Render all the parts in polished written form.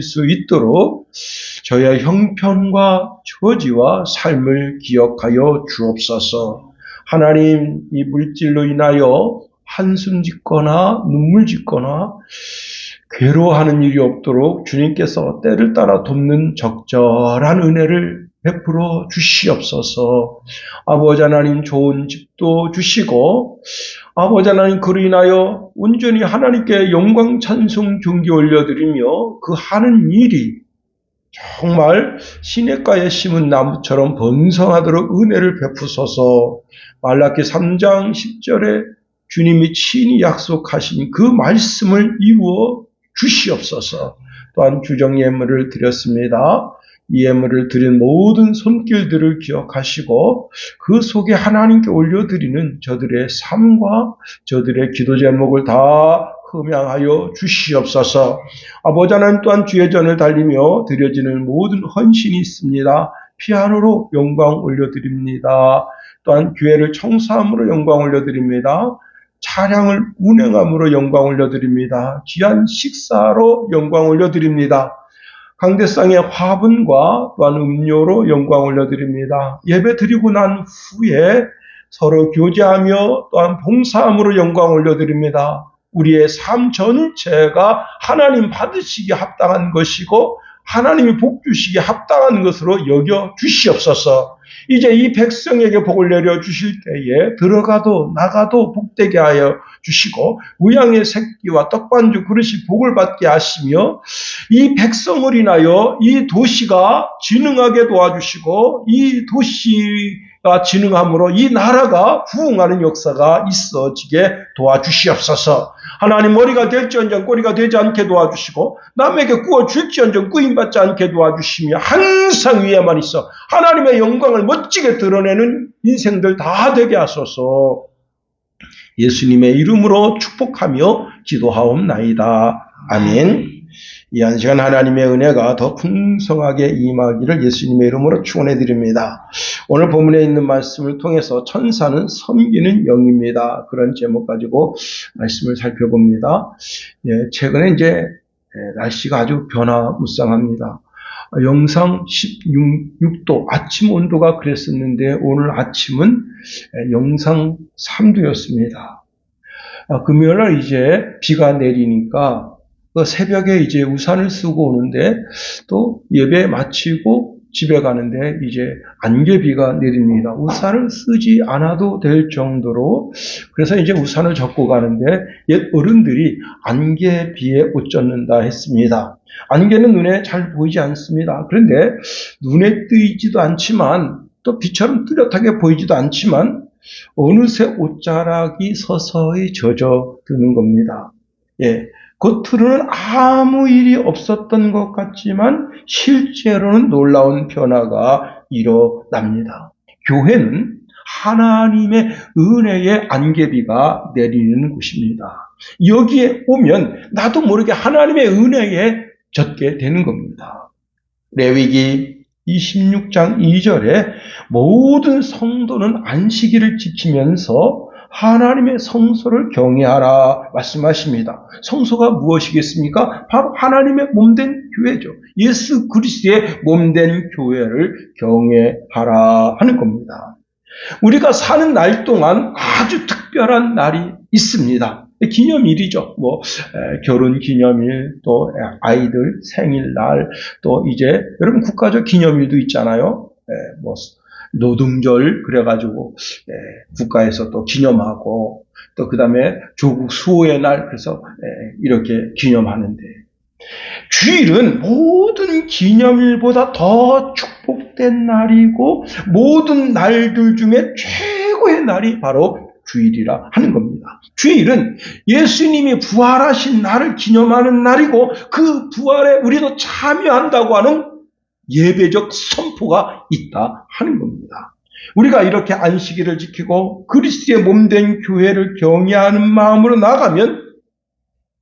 수 있도록 저의 형편과 처지와 삶을 기억하여 주옵소서. 하나님, 이 물질로 인하여 한숨 짓거나 눈물 짓거나 괴로워하는 일이 없도록 주님께서 때를 따라 돕는 적절한 은혜를 베풀어 주시옵소서. 아버지 하나님, 좋은 집도 주시고 아버지 하나님, 그로 인하여 온전히 하나님께 영광 찬송 존귀 올려드리며 그 하는 일이 정말 시냇가에 심은 나무처럼 번성하도록 은혜를 베푸소서. 말라기 3장 10절에 주님이 친히 약속하신 그 말씀을 이루어 주시옵소서. 또한 주정 예물을 드렸습니다. 이 예물을 드린 모든 손길들을 기억하시고 그 속에 하나님께 올려드리는 저들의 삶과 저들의 기도 제목을 다 흠양하여 주시옵소서. 아버지 하나님, 또한 주의 전을 달리며 드려지는 모든 헌신이 있습니다. 피아노로 영광 올려드립니다. 또한 교회를 청소함으로 영광 올려드립니다. 차량을 운행함으로 영광 올려드립니다. 귀한 식사로 영광 올려드립니다. 강대상의 화분과 또한 음료로 영광 올려드립니다. 예배 드리고 난 후에 서로 교제하며 또한 봉사함으로 영광 올려드립니다. 우리의 삶 전체가 하나님 받으시기에 합당한 것이고 하나님이 복 주시기에 합당한 것으로 여겨 주시옵소서. 이제 이 백성에게 복을 내려 주실 때에 들어가도 나가도 복되게 하여 주시고 우양의 새끼와 떡반죽 그릇이 복을 받게 하시며 이 백성을 인하여 이 도시가 진흥하게 도와주시고 이 도시가 진흥함으로 이 나라가 부흥하는 역사가 있어지게 도와주시옵소서. 하나님, 머리가 될지언정 꼬리가 되지 않게 도와주시고 남에게 구워줄지언정 꾸임받지 않게 도와주시며 항상 위에만 있어 하나님의 영광을 멋지게 드러내는 인생들 다 되게 하소서. 예수님의 이름으로 축복하며 기도하옵나이다. 아멘. 이 한 시간 하나님의 은혜가 더 풍성하게 임하기를 예수님의 이름으로 축원해 드립니다. 오늘 본문에 있는 말씀을 통해서 천사는 섬기는 영입니다. 그런 제목 가지고 말씀을 살펴봅니다. 최근에 이제 날씨가 아주 변화무쌍합니다. 영상 16도, 아침 온도가 그랬었는데 오늘 아침은 영상 3도였습니다. 금요일날 이제 비가 내리니까 새벽에 이제 우산을 쓰고 오는데 또 예배 마치고 집에 가는데 이제 안개비가 내립니다. 우산을 쓰지 않아도 될 정도로. 그래서 이제 우산을 젓고 가는데 옛 어른들이 안개비에 옷 젖는다 했습니다. 안개는 눈에 잘 보이지 않습니다. 그런데 눈에 띄지도 않지만 또 비처럼 뚜렷하게 보이지도 않지만 어느새 옷자락이 서서히 젖어드는 겁니다. 겉으로는 아무 일이 없었던 것 같지만 실제로는 놀라운 변화가 일어납니다. 교회는 하나님의 은혜의 안개비가 내리는 곳입니다. 여기에 오면 나도 모르게 하나님의 은혜에 젖게 되는 겁니다. 레위기 26장 2절에 모든 성도는 안식일을 지키면서 하나님의 성소를 경외하라 말씀하십니다. 성소가 무엇이겠습니까? 바로 하나님의 몸된 교회죠. 예수 그리스도의 몸된 교회를 경외하라 하는 겁니다. 우리가 사는 날 동안 아주 특별한 날이 있습니다. 기념일이죠. 결혼 기념일, 또 아이들 생일날, 또 이제 여러분 국가적 기념일도 있잖아요. 노동절 그래가지고 국가에서 또 기념하고 또 그 다음에 조국 수호의 날 그래서 이렇게 기념하는데 주일은 모든 기념일보다 더 축복된 날이고 모든 날들 중에 최고의 날이 바로 주일이라 하는 겁니다. 주일은 예수님이 부활하신 날을 기념하는 날이고 그 부활에 우리도 참여한다고 하는 예배적 선포가 있다 하는 겁니다. 우리가 이렇게 안식일을 지키고 그리스도의 몸된 교회를 경외하는 마음으로 나가면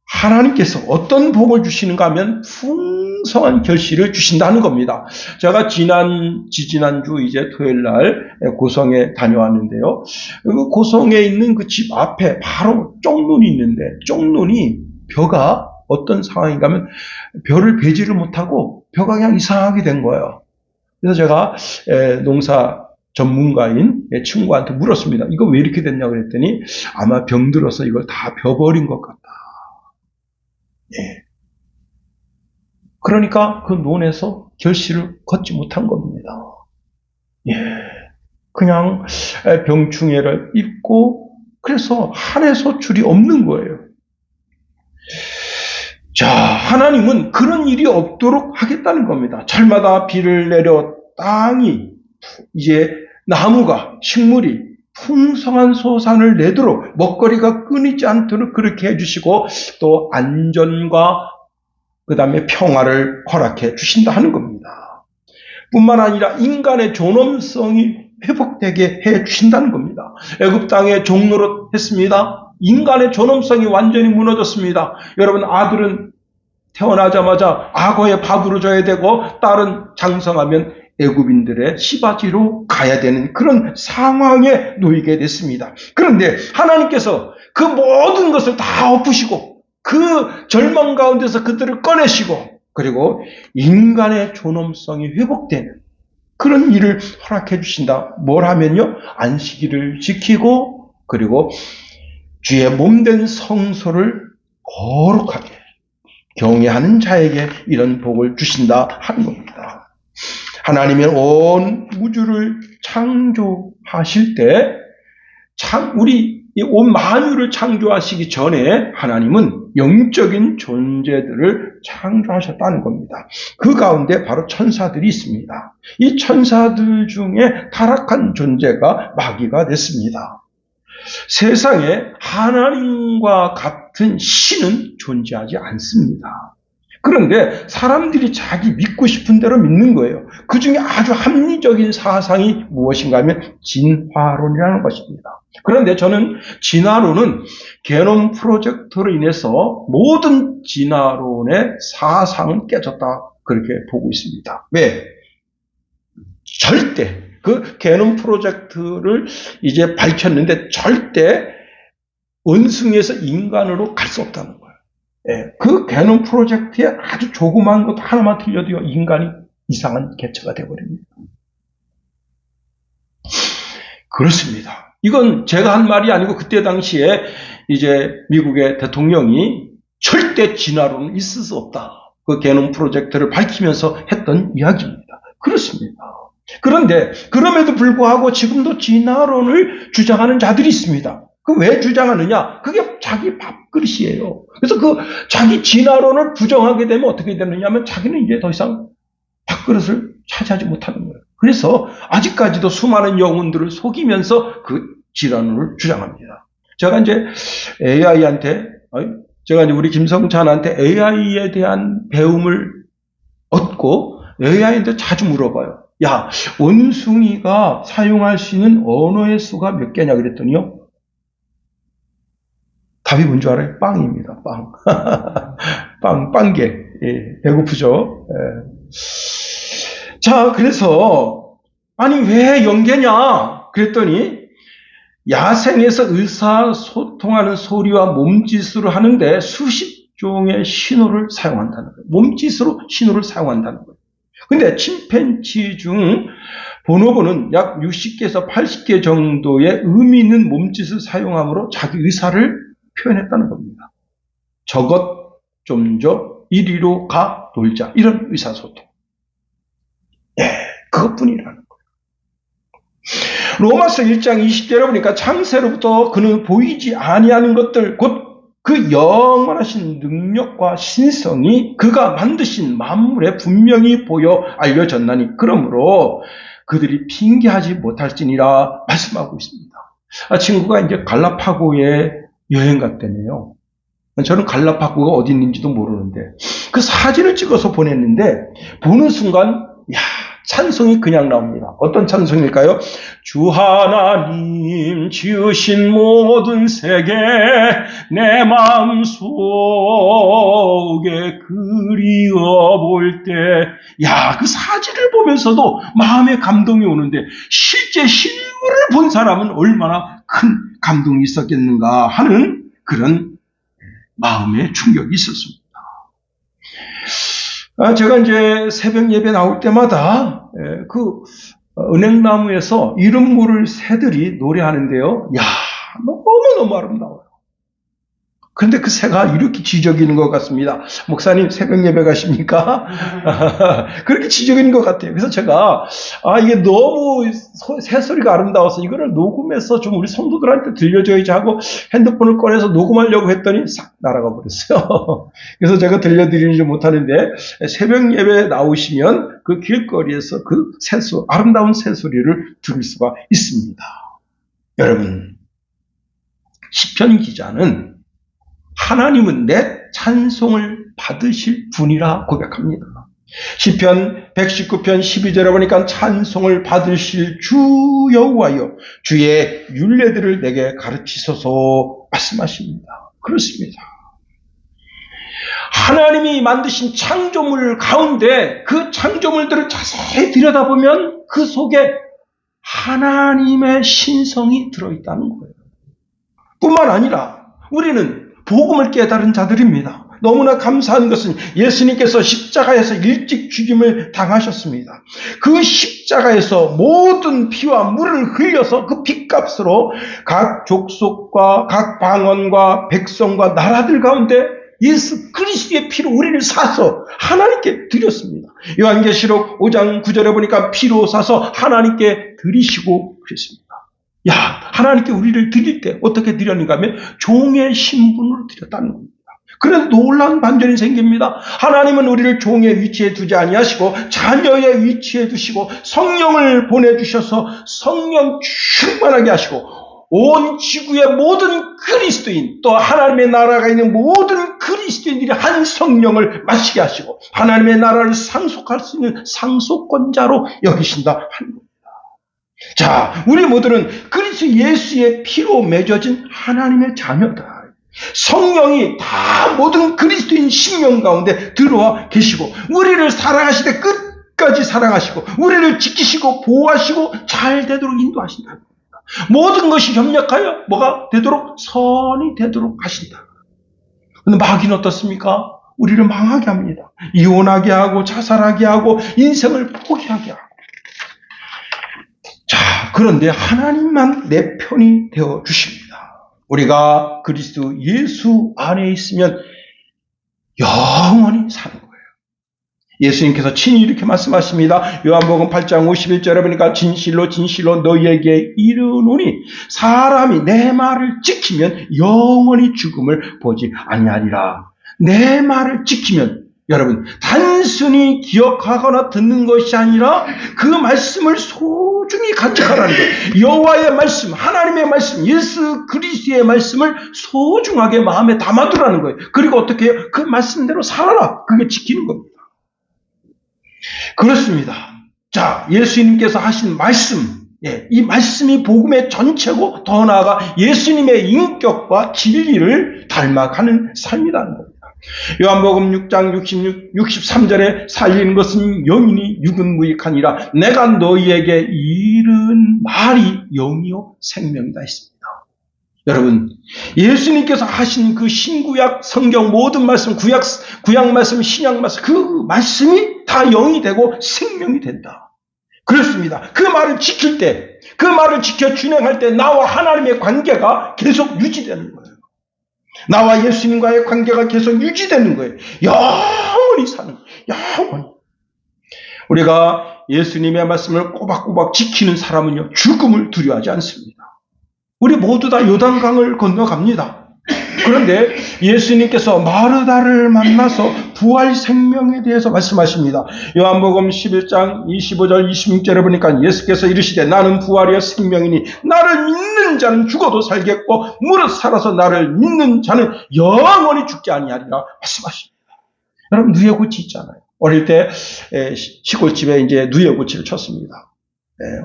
하나님께서 어떤 복을 주시는가 하면 풍성한 결실을 주신다는 겁니다. 제가 지지난주 이제 토요일 날 고성에 다녀왔는데요. 그 고성에 있는 그 집 앞에 바로 쪽눈이 있는데 쪽눈이 벼가 어떤 상황인가 하면 벼를 베지를 못하고 벼가 그냥 이상하게 된 거예요. 그래서 제가 농사 전문가인 친구한테 물었습니다. 이거 왜 이렇게 됐냐고 그랬더니 아마 병들어서 이걸 다 벼버린 것 같다. 예. 그러니까 그 논에서 결실을 걷지 못한 겁니다. 예. 그냥 병충해를 입고 그래서 한 해 소출이 없는 거예요. 자, 하나님은 그런 일이 없도록 하겠다는 겁니다. 철마다 비를 내려 땅이 이제 나무가 식물이 풍성한 소산을 내도록 먹거리가 끊이지 않도록 그렇게 해주시고 또 안전과 그 다음에 평화를 허락해 주신다 하는 겁니다. 뿐만 아니라 인간의 존엄성이 회복되게 해 주신다는 겁니다. 애굽 땅에 종노릇 했습니다. 인간의 존엄성이 완전히 무너졌습니다. 여러분, 아들은 태어나자마자 악어의 밥으로 줘야 되고 딸은 장성하면 애굽인들의 시바지로 가야 되는 그런 상황에 놓이게 됐습니다. 그런데 하나님께서 그 모든 것을 다 엎으시고 그 절망 가운데서 그들을 꺼내시고 그리고 인간의 존엄성이 회복되는 그런 일을 허락해 주신다. 뭘 하면요? 안식일을 지키고 그리고 주의 몸된 성소를 거룩하게 경외하는 자에게 이런 복을 주신다 하는 겁니다. 하나님이 온 우주를 창조하실 때 우리 온 만유를 창조하시기 전에 하나님은 영적인 존재들을 창조하셨다는 겁니다. 그 가운데 바로 천사들이 있습니다. 이 천사들 중에 타락한 존재가 마귀가 됐습니다. 세상에 하나님과 같은 신은 존재하지 않습니다. 그런데 사람들이 자기 믿고 싶은 대로 믿는 거예요. 그 중에 아주 합리적인 사상이 무엇인가 하면 진화론이라는 것입니다. 그런데 저는 진화론은 게놈 프로젝트로 인해서 모든 진화론의 사상은 깨졌다 그렇게 보고 있습니다. 왜? 절대 그 게놈 프로젝트를 이제 밝혔는데 절대 원숭이에서 인간으로 갈 수 없다는 거예요. 예, 그 게놈 프로젝트에 아주 조그마한 것 하나만 틀려도 인간이 이상한 개체가 되어버립니다. 그렇습니다. 이건 제가 한 말이 아니고 그때 당시에 이제 미국의 대통령이 절대 진화론은 있을 수 없다. 그 게놈 프로젝트를 밝히면서 했던 이야기입니다. 그렇습니다. 그런데 그럼에도 불구하고 지금도 진화론을 주장하는 자들이 있습니다. 그 왜 주장하느냐? 그게 자기 밥그릇이에요. 그래서 그 자기 진화론을 부정하게 되면 어떻게 되느냐 하면 자기는 이제 더 이상 밥그릇을 차지하지 못하는 거예요. 그래서 아직까지도 수많은 영혼들을 속이면서 그 진화론을 주장합니다. 제가 이제 AI한테, 제가 이제 우리 김성찬한테 AI에 대한 배움을 얻고 AI한테 자주 물어봐요. 야, 원숭이가 사용할 수 있는 언어의 수가 몇 개냐 그랬더니요. 답이 뭔 줄 알아요? 빵입니다. 빵. 빵개. 예, 배고프죠? 예. 자, 그래서 아니 왜 연계냐? 그랬더니 야생에서 의사소통하는 소리와 몸짓으로 하는데 수십 종의 신호를 사용한다는 거예요. 몸짓으로 신호를 사용한다는 거예요. 근데 침팬지 중 보노보는 약 60개에서 80개 정도의 의미 있는 몸짓을 사용함으로 자기 의사를 표현했다는 겁니다. 저것 좀 줘, 이리로 가, 놀자. 이런 의사소통. 예, 그것뿐이라는 거예요. 로마서 1장 20절에 보니까 창세로부터 그는 보이지 아니하는 것들, 곧 그 영원하신 능력과 신성이 그가 만드신 만물에 분명히 보여 알려졌나니 그러므로 그들이 핑계하지 못할지니라 말씀하고 있습니다. 친구가 이제 갈라파고에 여행 갔다네요. 저는 갈라파고가 어디 있는지도 모르는데 그 사진을 찍어서 보냈는데 보는 순간 찬송이 그냥 나옵니다. 어떤 찬송일까요? 주 하나님 지으신 모든 세계 내 마음속에 그리워볼 때 그 사진을 보면서도 마음에 감동이 오는데 실제 실물을 본 사람은 얼마나 큰 감동이 있었겠는가 하는 그런 마음의 충격이 있었습니다. 제가 이제 새벽 예배 나올 때마다 그 은행나무에서 이름 모를 새들이 노래하는데요. 야, 너무너무 아름다워요. 그런데 그 새가 이렇게 지저귀는 것 같습니다. 목사님 새벽 예배 가십니까? 그렇게 지저귀는 것 같아요. 그래서 제가 이게 너무 새소리가 아름다워서 이거를 녹음해서 좀 우리 성도들한테 들려줘야지 하고 핸드폰을 꺼내서 녹음하려고 했더니 싹 날아가 버렸어요. 그래서 제가 들려드리지 못하는데 새벽 예배 나오시면 그 길거리에서 그 아름다운 새소리를 들을 수가 있습니다. 여러분, 시편 기자는 하나님은 내 찬송을 받으실 분이라 고백합니다. 시편 119편 12절에 보니까 찬송을 받으실 주 여호와여 주의 율례들을 내게 가르치소서 말씀하십니다. 그렇습니다. 하나님이 만드신 창조물 가운데 그 창조물들을 자세히 들여다보면 그 속에 하나님의 신성이 들어있다는 거예요. 뿐만 아니라 우리는 복음을 깨달은 자들입니다. 너무나 감사한 것은 예수님께서 십자가에서 일찍 죽임을 당하셨습니다. 그 십자가에서 모든 피와 물을 흘려서 그 피값으로 각 족속과 각 방언과 백성과 나라들 가운데 예수 그리스도의 피로 우리를 사서 하나님께 드렸습니다. 요한계시록 5장 9절에 보니까 피로 사서 하나님께 드리시고 그랬습니다. 야, 하나님께 우리를 드릴 때 어떻게 드렸는가 하면 종의 신분으로 드렸다는 겁니다. 그래서 놀라운 반전이 생깁니다. 하나님은 우리를 종의 위치에 두지 아니하시고 자녀의 위치에 두시고 성령을 보내주셔서 성령 충만하게 하시고 온 지구의 모든 그리스도인 또 하나님의 나라가 있는 모든 그리스도인들이 한 성령을 마시게 하시고 하나님의 나라를 상속할 수 있는 상속권자로 여기신다 하는 겁니다. 자, 우리 모두는 그리스도 예수의 피로 맺어진 하나님의 자녀다. 성령이 다 모든 그리스도인 심령 가운데 들어와 계시고 우리를 사랑하시되 끝까지 사랑하시고 우리를 지키시고 보호하시고 잘 되도록 인도하신다. 모든 것이 협력하여 뭐가 되도록 선이 되도록 하신다. 그런데 마귀는 어떻습니까? 우리를 망하게 합니다. 이혼하게 하고 자살하게 하고 인생을 포기하게 하고. 자, 그런데 하나님만 내 편이 되어 주십니다. 우리가 그리스도 예수 안에 있으면 영원히 사는 거예요. 예수님께서 친히 이렇게 말씀하십니다. 요한복음 8장 51절에 보니까 진실로 진실로 너희에게 이르노니 사람이 내 말을 지키면 영원히 죽음을 보지 아니하리라. 내 말을 지키면 여러분 단순히 기억하거나 듣는 것이 아니라 그 말씀을 소중히 간직하라는 거예요. 여호와의 말씀, 하나님의 말씀, 예수 그리스도의 말씀을 소중하게 마음에 담아두라는 거예요. 그리고 어떻게 해요? 그 말씀대로 살아라. 그게 지키는 겁니다. 그렇습니다. 자, 예수님께서 하신 말씀, 이 말씀이 복음의 전체고 더 나아가 예수님의 인격과 진리를 닮아가는 삶이라는 겁니다. 요한복음 6장 63절에 살리는 것은 영이니 육은 무익하니라 내가 너희에게 이른 말이 영이요 생명이다 했습니다. 여러분, 예수님께서 하신 그 신구약 성경 모든 말씀, 구약 말씀, 신약 말씀, 그 말씀이 다 영이 되고 생명이 된다. 그렇습니다. 그 말을 지킬 때, 그 말을 지켜 준행할 때 나와 하나님의 관계가 계속 유지되는 거예요. 나와 예수님과의 관계가 계속 유지되는 거예요. 영원히 사는 거예요. 영원히. 우리가 예수님의 말씀을 꼬박꼬박 지키는 사람은요, 죽음을 두려워하지 않습니다. 우리 모두 다 요단강을 건너갑니다. 그런데 예수님께서 마르다를 만나서 부활 생명에 대해서 말씀하십니다. 요한복음 11장 25절 26절에 보니까 예수께서 이르시되 나는 부활이요 생명이니 나를 믿는 자는 죽어도 살겠고 무릇 살아서 나를 믿는 자는 영원히 죽지 아니하리라 말씀하십니다. 여러분 누에고치 있잖아요. 어릴 때 시골집에 이제 누에고치를 쳤습니다.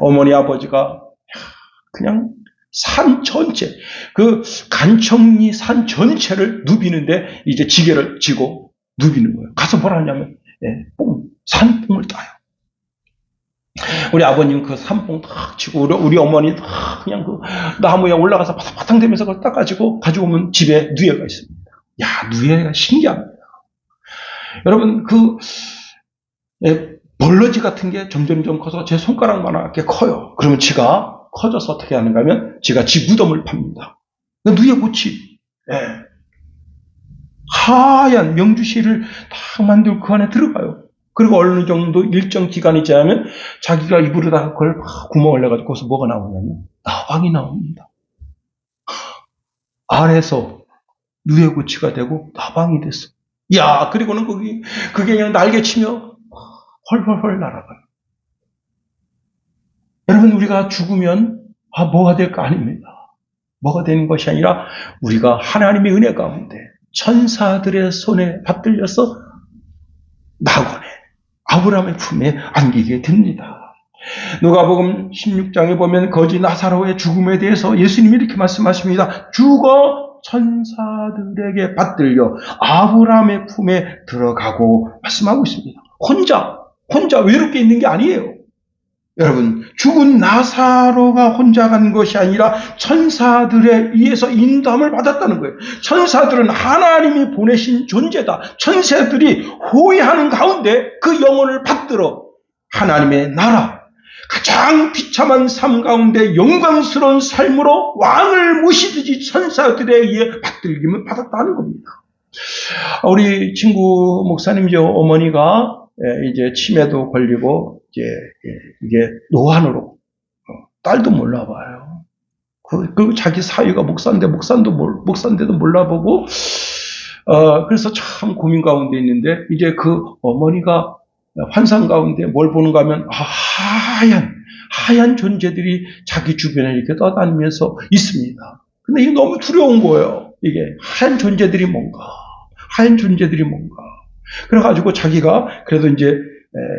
어머니 아버지가 그냥 산 전체, 그 간청리 산 전체를 누비는데 이제 지게를 쥐고 누비는 거예요. 가서 뭘 하냐면, 산뽕을 따요. 우리 아버님 그 산뽕 딱 치고, 우리 어머니 그냥 그 나무에 올라가서 바탕 대면서 그걸 닦아가지고 가지고 오면 집에 누에가 있습니다. 야, 누에가 신기합니다. 여러분, 벌러지 같은 게 점점점 커서 제 손가락만하게 커요. 그러면 지가 커져서 어떻게 하는가 하면 지가 지 무덤을 팝니다. 누에고치. 하얀 명주실을 딱 만들고 그 안에 들어가요. 그리고 어느 정도 일정 기간이 지나면 자기가 입으로다가 그걸 막 구멍을 내가지고 거기서 뭐가 나오냐면 나방이 나옵니다. 알에서 누에고치가 되고 나방이 됐어. 야, 그리고는 그게 그냥 날개치며 헐헐헐 날아가요. 여러분, 우리가 죽으면 뭐가 될까? 아닙니다. 뭐가 되는 것이 아니라 우리가 하나님의 은혜 가운데 천사들의 손에 받들려서 낙원에 아브라함의 품에 안기게 됩니다. 누가복음 16장에 보면 거지 나사로의 죽음에 대해서 예수님이 이렇게 말씀하십니다. 죽어 천사들에게 받들려 아브라함의 품에 들어가고 말씀하고 있습니다. 혼자 외롭게 있는 게 아니에요. 여러분, 죽은 나사로가 혼자 간 것이 아니라 천사들에 의해서 인도함을 받았다는 거예요. 천사들은 하나님이 보내신 존재다. 천사들이 호위하는 가운데 그 영혼을 받들어 하나님의 나라, 가장 비참한 삶 가운데 영광스러운 삶으로 왕을 모시듯이 천사들에 의해 받들림을 받았다는 겁니다. 우리 친구 목사님이죠. 어머니가 이제 치매도 걸리고 이게 노안으로 딸도 몰라봐요. 그리고 자기 사위가 목사인데도 몰라보고 그래서 참 고민 가운데 있는데 이제 그 어머니가 환상 가운데 뭘 보는가 하면 하얀 존재들이 자기 주변에 이렇게 떠다니면서 있습니다. 근데 이게 너무 두려운 거예요. 이게 하얀 존재들이 뭔가. 그래가지고 자기가 그래도 이제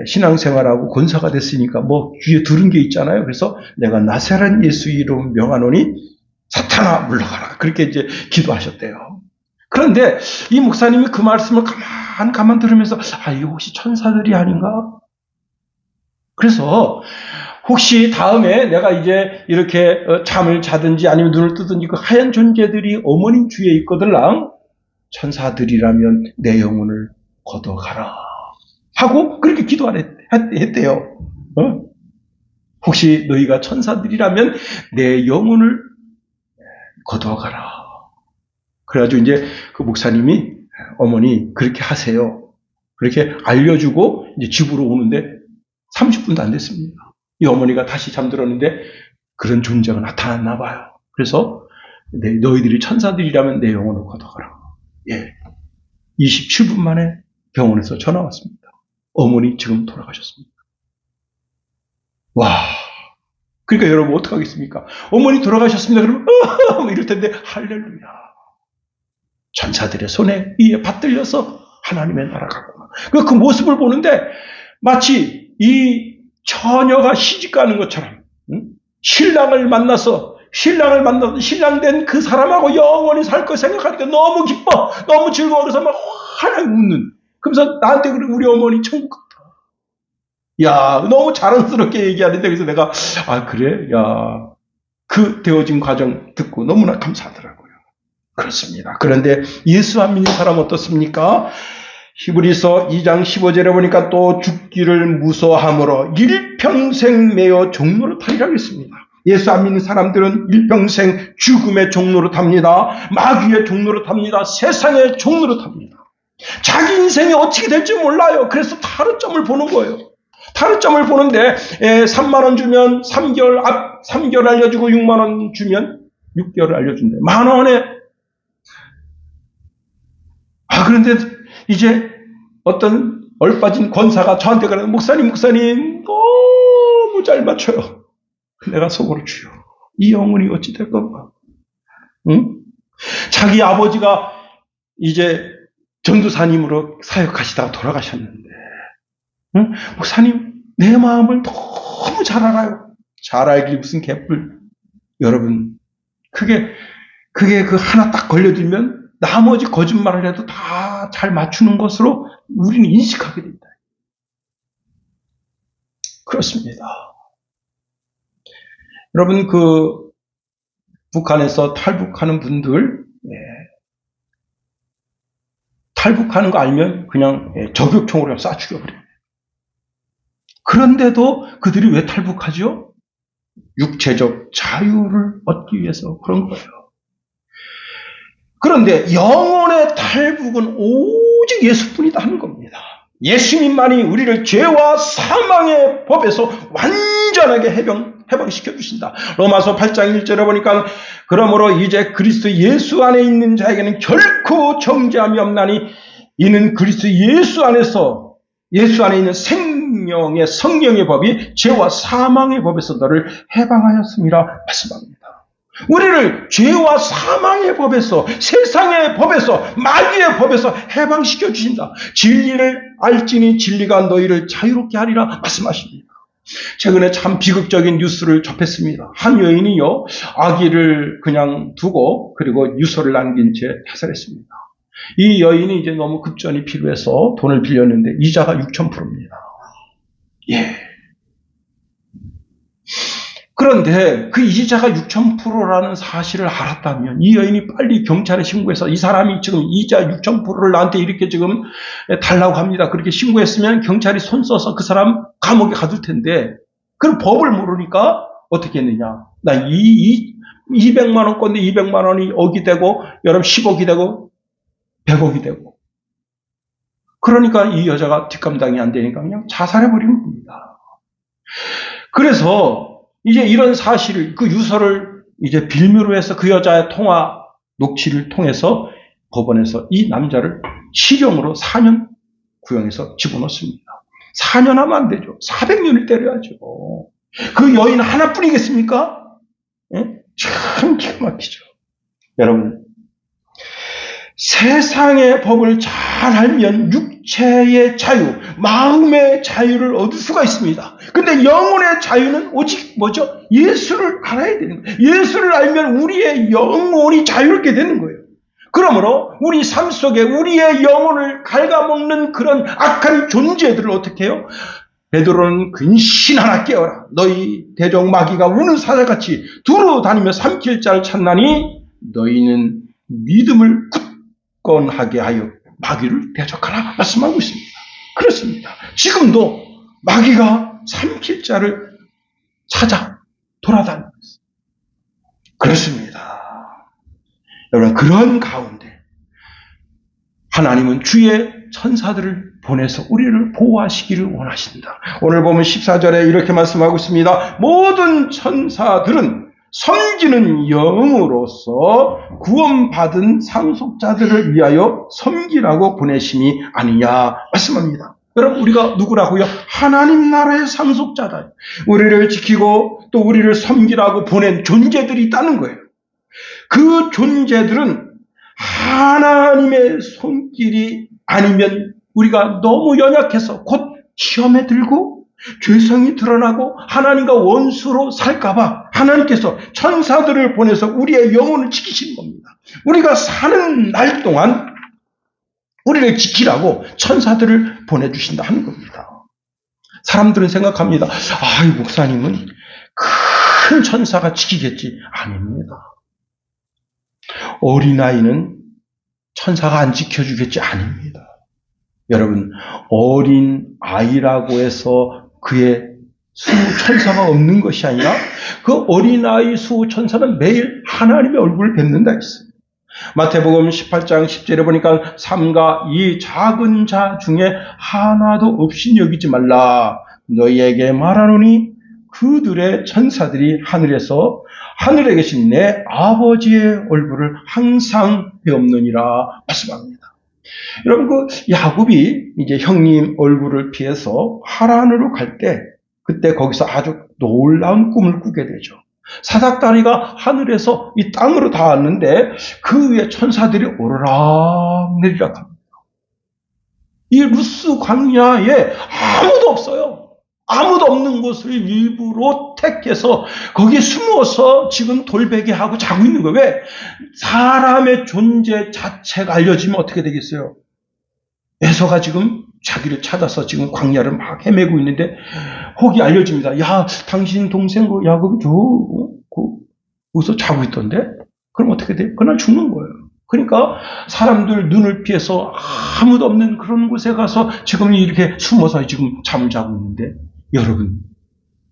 신앙생활하고 권사가 됐으니까 뭐 귀에 들은 게 있잖아요. 그래서 내가 나사렛 예수 이름 명하노니 사탄아 물러가라. 그렇게 이제 기도하셨대요. 그런데 이 목사님이 그 말씀을 가만 들으면서 이거 혹시 천사들이 아닌가? 그래서 혹시 다음에 내가 이제 이렇게 잠을 자든지 아니면 눈을 뜨든지 그 하얀 존재들이 어머님 주위에 있거들랑 천사들이라면 내 영혼을 걷어가라 하고 그렇게 기도했대요. 혹시 너희가 천사들이라면 내 영혼을 걷어가라. 그래가지고 이제 그 목사님이 어머니 그렇게 하세요. 그렇게 알려주고 이제 집으로 오는데 30분도 안 됐습니다. 이 어머니가 다시 잠들었는데 그런 존재가 나타났나 봐요. 그래서 너희들이 천사들이라면 내 영혼을 걷어가라. 27분 만에 병원에서 전화 왔습니다. 어머니 지금 돌아가셨습니다. 와. 그러니까 여러분 어떡하겠습니까? 어머니 돌아가셨습니다. 그러면 이럴 텐데 할렐루야. 천사들의 손에 의해 받들려서 하나님의 나라가구나. 그 모습을 보는데 마치 이 처녀가 시집가는 것처럼 신랑을 만나서 신랑된 그 사람하고 영원히 살 거 생각하니까 너무 기뻐, 너무 즐거워. 그래서 막 환하게 웃는. 그러면서 나한테 우리 어머니 천국 같아. 야, 너무 자랑스럽게 얘기하는데 그래서 내가 그래? 야, 그 되어진 과정 듣고 너무나 감사하더라고요. 그렇습니다. 그런데 예수 안 믿는 사람 어떻습니까? 히브리서 2장 15절에 보니까 또 죽기를 무서워함으로 일평생 매어 종로를 타리라고 했습니다. 예수 안 믿는 사람들은 일평생 죽음의 종로를 탑니다. 마귀의 종로를 탑니다. 세상의 종로를 탑니다. 자기 인생이 어떻게 될지 몰라요. 그래서 타로점을 보는 거예요. 타로점을 보는데 3만 원 주면 3개월 알려주고 6만 원 주면 6개월 알려준대. 10,000원에 그런데 이제 어떤 얼빠진 권사가 저한테 그러는 목사님 너무 잘 맞춰요. 내가 속으로 주여 이 영혼이 어찌 될 건가? 응? 자기 아버지가 이제 전도사님으로 사역하시다가 돌아가셨는데 목사님 내 마음을 너무 잘 알아요. 잘 알기 무슨 개뿔. 여러분 그게 그 하나 딱 걸려들면 나머지 거짓말을 해도 다 잘 맞추는 것으로 우리는 인식하게 된다. 그렇습니다. 여러분 그 북한에서 탈북하는 분들 탈북하는 거 알면 그냥 저격총으로 쏴 죽여버려요. 그런데도 그들이 왜 탈북하죠? 육체적 자유를 얻기 위해서 그런 거예요. 그런데 영혼의 탈북은 오직 예수뿐이다 하는 겁니다. 예수님만이 우리를 죄와 사망의 법에서 완전하게 해방시켜 주신다. 로마서 8장 1절에 보니까 그러므로 이제 그리스도 예수 안에 있는 자에게는 결코 정죄함이 없나니 이는 그리스도 예수 안에 있는 생명의 성령의 법이 죄와 사망의 법에서 너를 해방하였음이라 말씀합니다. 우리를 죄와 사망의 법에서, 세상의 법에서, 마귀의 법에서 해방시켜 주신다. 진리를 알지니 진리가 너희를 자유롭게 하리라 말씀하십니다. 최근에 참 비극적인 뉴스를 접했습니다. 한 여인이요, 아기를 그냥 두고 그리고 유서를 남긴 채 자살했습니다. 이 여인이 이제 너무 급전이 필요해서 돈을 빌렸는데 이자가 6,000%입니다. 예. 그런데 그 이자가 6,000%라는 사실을 알았다면 이 여인이 빨리 경찰에 신고해서 이 사람이 지금 이자 6,000%를 나한테 이렇게 지금 달라고 합니다. 그렇게 신고했으면 경찰이 손 써서 그 사람 감옥에 가둘 텐데 그럼 법을 모르니까 어떻게 했느냐. 나 200만 원 건데 200만 원이 억이 되고 여러분 10억이 되고 100억이 되고 그러니까 이 여자가 뒷감당이 안 되니까 그냥 자살해버리는 겁니다. 그래서 이제 이런 사실을, 그 유서를 이제 빌미로 해서 그 여자의 통화 녹취를 통해서 법원에서 이 남자를 실형으로 4년 구형해서 집어넣습니다. 4년 하면 안 되죠. 400년을 때려야죠. 그 여인 하나뿐이겠습니까? 예? 참 기가 막히죠. 여러분, 세상의 법을 잘 알면 육체의 자유, 마음의 자유를 얻을 수가 있습니다. 근데 영혼의 자유는 오직 뭐죠? 예수를 알아야 되는 거예요. 예수를 알면 우리의 영혼이 자유롭게 되는 거예요. 그러므로 우리 삶 속에 우리의 영혼을 갉아먹는 그런 악한 존재들을 어떻게 해요? 베드로는 근신하나 깨어라. 너희 대적 마귀가 우는 사자같이 두루 다니며 삼킬 자를 찾나니 너희는 믿음을 굳건하게 하여 마귀를 대적하라 말씀하고 있습니다. 그렇습니다. 지금도 마귀가 삼킬 자를 찾아 돌아다니고 있습니다. 그렇습니다. 여러분, 그런 가운데 하나님은 주의 천사들을 보내서 우리를 보호하시기를 원하신다. 오늘 보면 14절에 이렇게 말씀하고 있습니다. 모든 천사들은 섬기는 영으로서 구원받은 상속자들을 위하여 섬기라고 보내심이 아니냐 말씀합니다. 여러분, 우리가 누구라고요? 하나님 나라의 상속자다. 우리를 지키고 또 우리를 섬기라고 보낸 존재들이 있다는 거예요. 그 존재들은 하나님의 손길이 아니면 우리가 너무 연약해서 곧 시험에 들고 죄성이 드러나고 하나님과 원수로 살까봐 하나님께서 천사들을 보내서 우리의 영혼을 지키시는 겁니다. 우리가 사는 날 동안 우리를 지키라고 천사들을 보내주신다 하는 겁니다. 사람들은 생각합니다. 이 목사님은 큰 천사가 지키겠지. 아닙니다. 어린아이는 천사가 안 지켜주겠지. 아닙니다. 여러분, 어린아이라고 해서 그의 수호천사가 없는 것이 아니라 그 어린아이 수호천사는 매일 하나님의 얼굴을 뵙는다 했어요. 마태복음 18장 10절에 보니까 삼가 이 작은 자 중에 하나도 없이 여기지 말라. 너희에게 말하노니 그들의 천사들이 하늘에 계신 내 아버지의 얼굴을 항상 배옵느니라 말씀합니다. 여러분, 그 야곱이 이제 형님 얼굴을 피해서 하란으로 갈 때 그때 거기서 아주 놀라운 꿈을 꾸게 되죠. 사닥다리가 하늘에서 이 땅으로 닿았는데 그 위에 천사들이 오르락 내리락 합니다. 이 루스 광야에 아무도 없어요. 아무도 없는 곳을 일부러 택해서 거기에 숨어서 지금 돌베개하고 자고 있는 거예요. 왜? 사람의 존재 자체가 알려지면 어떻게 되겠어요? 에서가 지금 자기를 찾아서 지금 광야를 막 헤매고 있는데 혹이 알려집니다. 야, 당신 동생 야곱이 거기서 자고 있던데? 그럼 어떻게 돼요? 그날 죽는 거예요. 그러니까 사람들 눈을 피해서 아무도 없는 그런 곳에 가서 지금 이렇게 숨어서 지금 잠을 자고 있는데 여러분,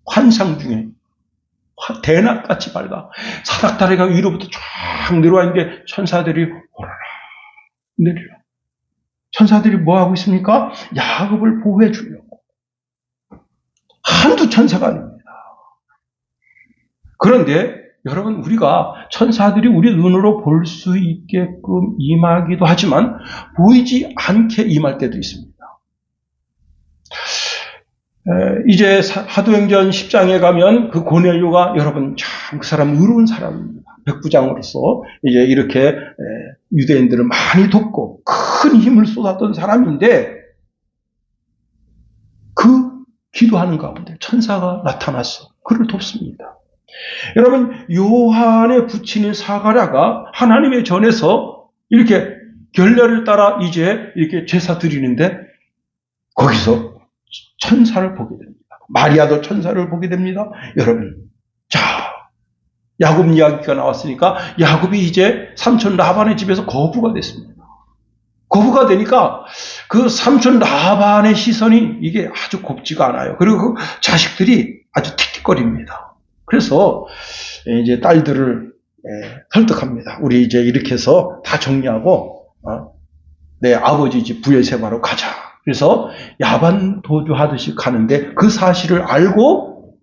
환상 중에 대낮같이 밝아 사닥다리가 위로부터 쫙 내려와 있는데 천사들이 오라라 내려라. 천사들이 뭐 하고 있습니까? 야곱을 보호해 주려고. 한두 천사가 아닙니다. 그런데 여러분, 우리가 천사들이 우리 눈으로 볼 수 있게끔 임하기도 하지만 보이지 않게 임할 때도 있습니다. 이제 사도행전 10장에 가면 그 고넬료가 여러분 참 그 사람 의로운 사람입니다. 백부장으로서 이제 이렇게 유대인들을 많이 돕고 큰 힘을 쏟았던 사람인데 그 기도하는 가운데 천사가 나타나서 그를 돕습니다. 여러분, 요한의 부친인 사가랴가 하나님의 전에서 이렇게 결례를 따라 이제 이렇게 제사 드리는데 거기서 천사를 보게 됩니다. 마리아도 천사를 보게 됩니다. 여러분, 자, 야곱 이야기가 나왔으니까 야곱이 이제 삼촌 라반의 집에서 거부가 됐습니다. 거부가 되니까 그 삼촌 라반의 시선이 이게 아주 곱지가 않아요. 그리고 그 자식들이 아주 틱틱거립니다. 그래서 이제 딸들을 설득합니다. 우리 이제 이렇게 해서 다 정리하고 내 아버지 집 부엘세바로 가자. 그래서 야반 도주하듯이 가는데 그 사실을 알고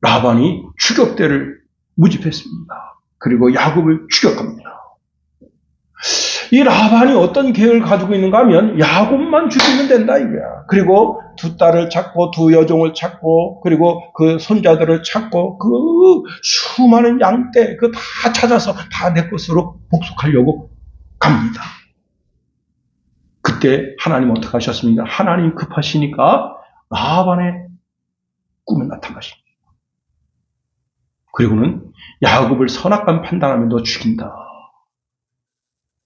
라반이 추격대를 무집했습니다. 그리고 야곱을 추격합니다. 이 라반이 어떤 계획을 가지고 있는가 하면 야곱만 죽이면 된다 이거야. 그리고 두 딸을 찾고 두 여종을 찾고 그리고 그 손자들을 찾고 그 수많은 양떼 그 다 찾아서 다 내 것으로 복속하려고 갑니다. 그때 하나님 어떻게 하셨습니까? 하나님 급하시니까 라반의 꿈에 나타나십니다. 그리고는 야곱을 선악간 판단하면 너 죽인다.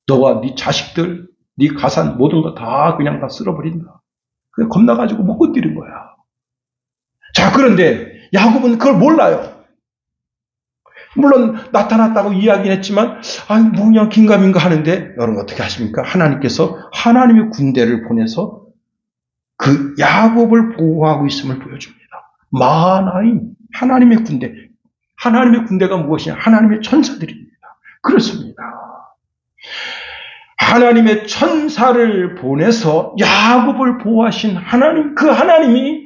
너와 네 자식들, 네 가산 모든 거 다 그냥 다 쓸어버린다. 그래 겁나가지고 못 건드린 거야. 자, 그런데 야곱은 그걸 몰라요. 물론 나타났다고 이야기는 했지만 뭐냐 긴가민가 하는데 여러분 어떻게 하십니까? 하나님께서 하나님의 군대를 보내서 그 야곱을 보호하고 있음을 보여줍니다. 마하나임, 하나님의 군대. 하나님의 군대가 무엇이냐? 하나님의 천사들입니다. 그렇습니다. 하나님의 천사를 보내서 야곱을 보호하신 하나님, 그 하나님이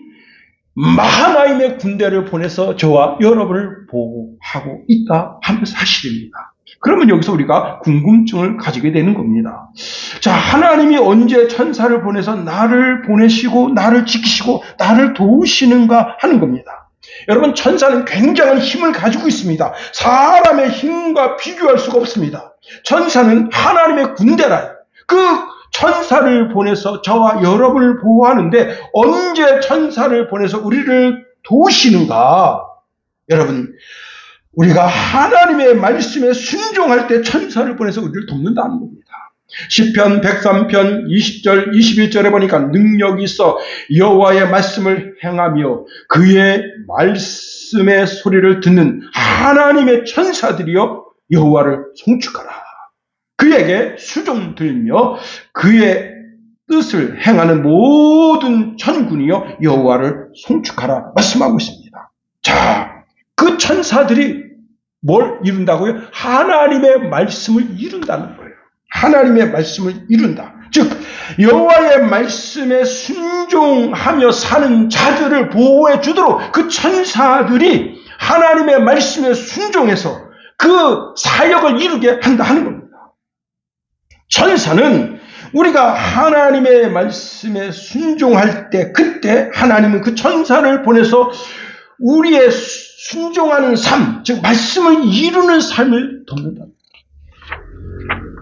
마하나임의 군대를 보내서 저와 여러분을 보호하고 있다 하는 사실입니다. 그러면 여기서 우리가 궁금증을 가지게 되는 겁니다. 자, 하나님이 언제 천사를 보내서 나를 보내시고 나를 지키시고 나를 도우시는가 하는 겁니다. 여러분, 천사는 굉장한 힘을 가지고 있습니다. 사람의 힘과 비교할 수가 없습니다. 천사는 하나님의 군대라. 그 천사를 보내서 저와 여러분을 보호하는데 언제 천사를 보내서 우리를 도우시는가? 여러분, 우리가 하나님의 말씀에 순종할 때 천사를 보내서 우리를 돕는다는 겁니다. 시편 103편 20절 21절에 보니까 능력이 있어 여호와의 말씀을 행하며 그의 말씀의 소리를 듣는 하나님의 천사들이여 여호와를 송축하라. 그에게 수종 들며 그의 뜻을 행하는 모든 천군이여 여호와를 송축하라 말씀하고 있습니다. 자, 그 천사들이 뭘 이룬다고요? 하나님의 말씀을 이룬다는 거예요. 하나님의 말씀을 이룬다. 즉 여호와의 말씀에 순종하며 사는 자들을 보호해 주도록 그 천사들이 하나님의 말씀에 순종해서 그 사역을 이루게 한다 하는 겁니다. 천사는 우리가 하나님의 말씀에 순종할 때 그때 하나님은 그 천사를 보내서 우리의 순종하는 삶, 즉 말씀을 이루는 삶을 돕는다.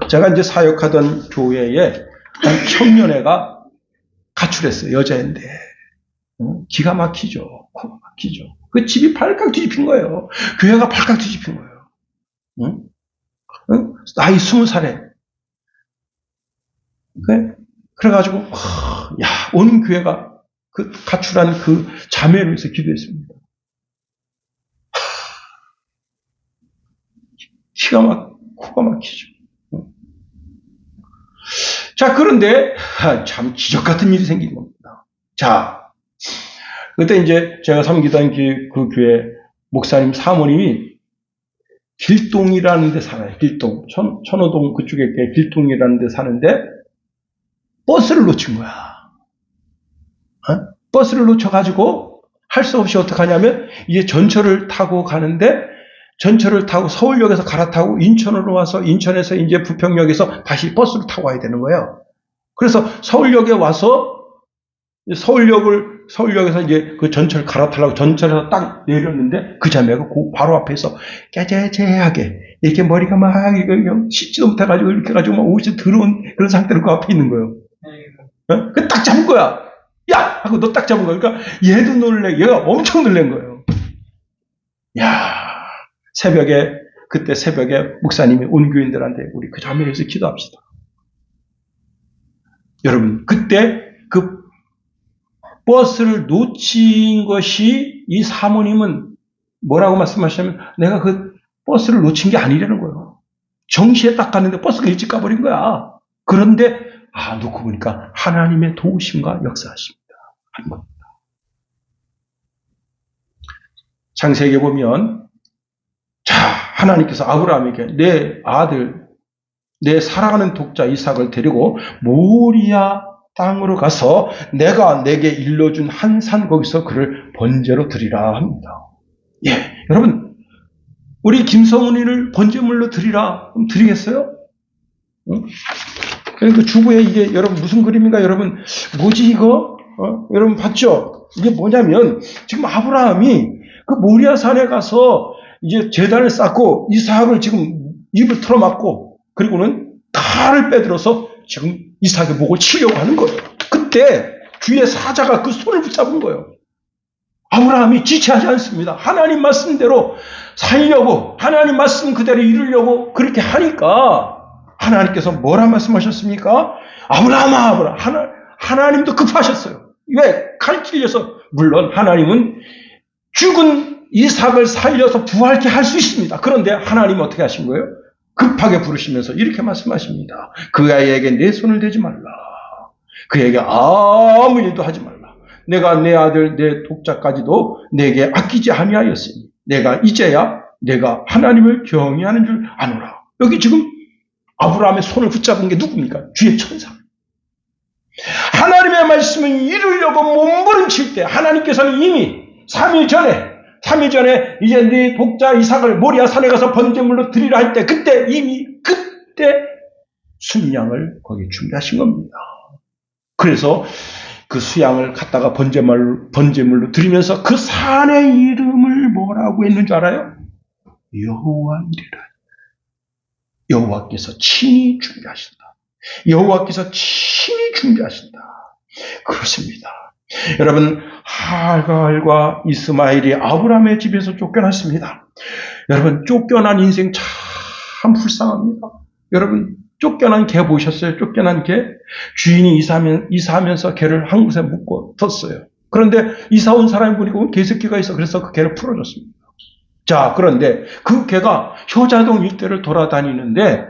제가 이제 사역하던 교회에 한 청년애가 가출했어요. 여자인데 기가 막히죠. 코가 막히죠. 그 집이 발칵 뒤집힌 거예요. 교회가 발칵 뒤집힌 거예요. 나이 20살에. 그래가지고 온 교회가 그 가출한 그 자매를 위해서 기도했습니다. 코가 막히죠. 자, 그런데 참 기적 같은 일이 생긴 겁니다. 자, 그때 이제 제가 섬기던 그 교회 목사님 사모님이 길동이라는 데 살아요. 길동. 천호동 그쪽에 길동이라는 데 사는데 버스를 놓친 거야. 버스를 놓쳐가지고 할 수 없이 어떻게 하냐면 이제 전철을 타고 가는데 전철을 타고 서울역에서 갈아타고 인천으로 와서 인천에서 이제 부평역에서 다시 버스를 타고 와야 되는 거예요. 그래서 서울역에 와서 서울역에서 이제 그 전철 갈아타려고 전철에서 딱 내렸는데 그 자매가 그 바로 앞에서 깨재재하게 이렇게 머리가 막 씻지도 못해가지고 이렇게 가지고 막 옷이 들어온 그런 상태로 그 앞에 있는 거예요. 그 딱 잡은 거야. 야! 하고 너 딱 잡은 거야. 그러니까 얘도 놀래. 얘가 엄청 놀란 거예요. 야, 그때 새벽에 목사님이 온 교인들한테 우리 그 자매를 위해서 기도합시다. 여러분, 그때 그 버스를 놓친 것이 이 사모님은 뭐라고 말씀하시냐면 내가 그 버스를 놓친 게 아니라는 거예요. 정시에 딱 갔는데 버스가 일찍 가버린 거야. 그런데 놓고 보니까 하나님의 도우심과 역사하십니다. 한 겁니다. 창세기에 보면 하나님께서 아브라함에게 내 아들, 내 사랑하는 독자 이삭을 데리고 모리아 땅으로 가서 내가 내게 일러준 한 산 거기서 그를 번제로 드리라 합니다. 예, 여러분 우리 김성훈이를 번제물로 드리라. 그럼 드리겠어요? 응? 그 주부에 이게 여러분 무슨 그림인가 여러분 뭐지 이거? 여러분 봤죠? 이게 뭐냐면 지금 아브라함이 그 모리아 산에 가서 이제 제단을 쌓고 이삭을 지금 입을 틀어막고 그리고는 칼을 빼들어서 지금 이삭의 목을 치려고 하는 거예요. 그때 주의 사자가 그 손을 붙잡은 거예요. 아브라함이 지체하지 않습니다. 하나님 말씀대로 살려고 하나님 말씀 그대로 이루려고 그렇게 하니까 하나님께서 뭐라 말씀하셨습니까? 아브라함아 하나님도 급하셨어요. 왜? 칼 찔려서 물론 하나님은 죽은 이삭을 살려서 부활케 할 수 있습니다. 그런데 하나님은 어떻게 하신 거예요? 급하게 부르시면서 이렇게 말씀하십니다. 그 아이에게 내 손을 대지 말라. 그에게 아무 일도 하지 말라. 내가 내 아들 내 독자까지도 내게 아끼지 아니하였으니 내가 이제야 내가 하나님을 경외하는 줄 아노라. 여기 지금 아브라함의 손을 붙잡은 게 누굽니까? 주의 천사. 하나님의 말씀을 이루려고 몸부림칠 때 하나님께서는 이미 3일 전에 이제 네 독자 이삭을 모리아 산에 가서 번제물로 드리라 할 때 그때 순양을 거기 준비하신 겁니다. 그래서 그 수양을 갖다가 번제물로 드리면서 그 산의 이름을 뭐라고 했는 줄 알아요? 여호와이리라. 여호와께서 친히 준비하신다. 여호와께서 친히 준비하신다. 그렇습니다. 여러분 하갈과 이스마엘이 아브라함의 집에서 쫓겨났습니다. 여러분 쫓겨난 인생 참 불쌍합니다. 여러분 쫓겨난 개 보셨어요? 쫓겨난 개? 주인이 이사하면서 개를 한 곳에 묶어뒀어요. 그런데 이사 온 사람이 보니까 개새끼가 있어. 그래서 그 개를 풀어줬습니다. 자, 그런데 그 개가 효자동 일대를 돌아다니는데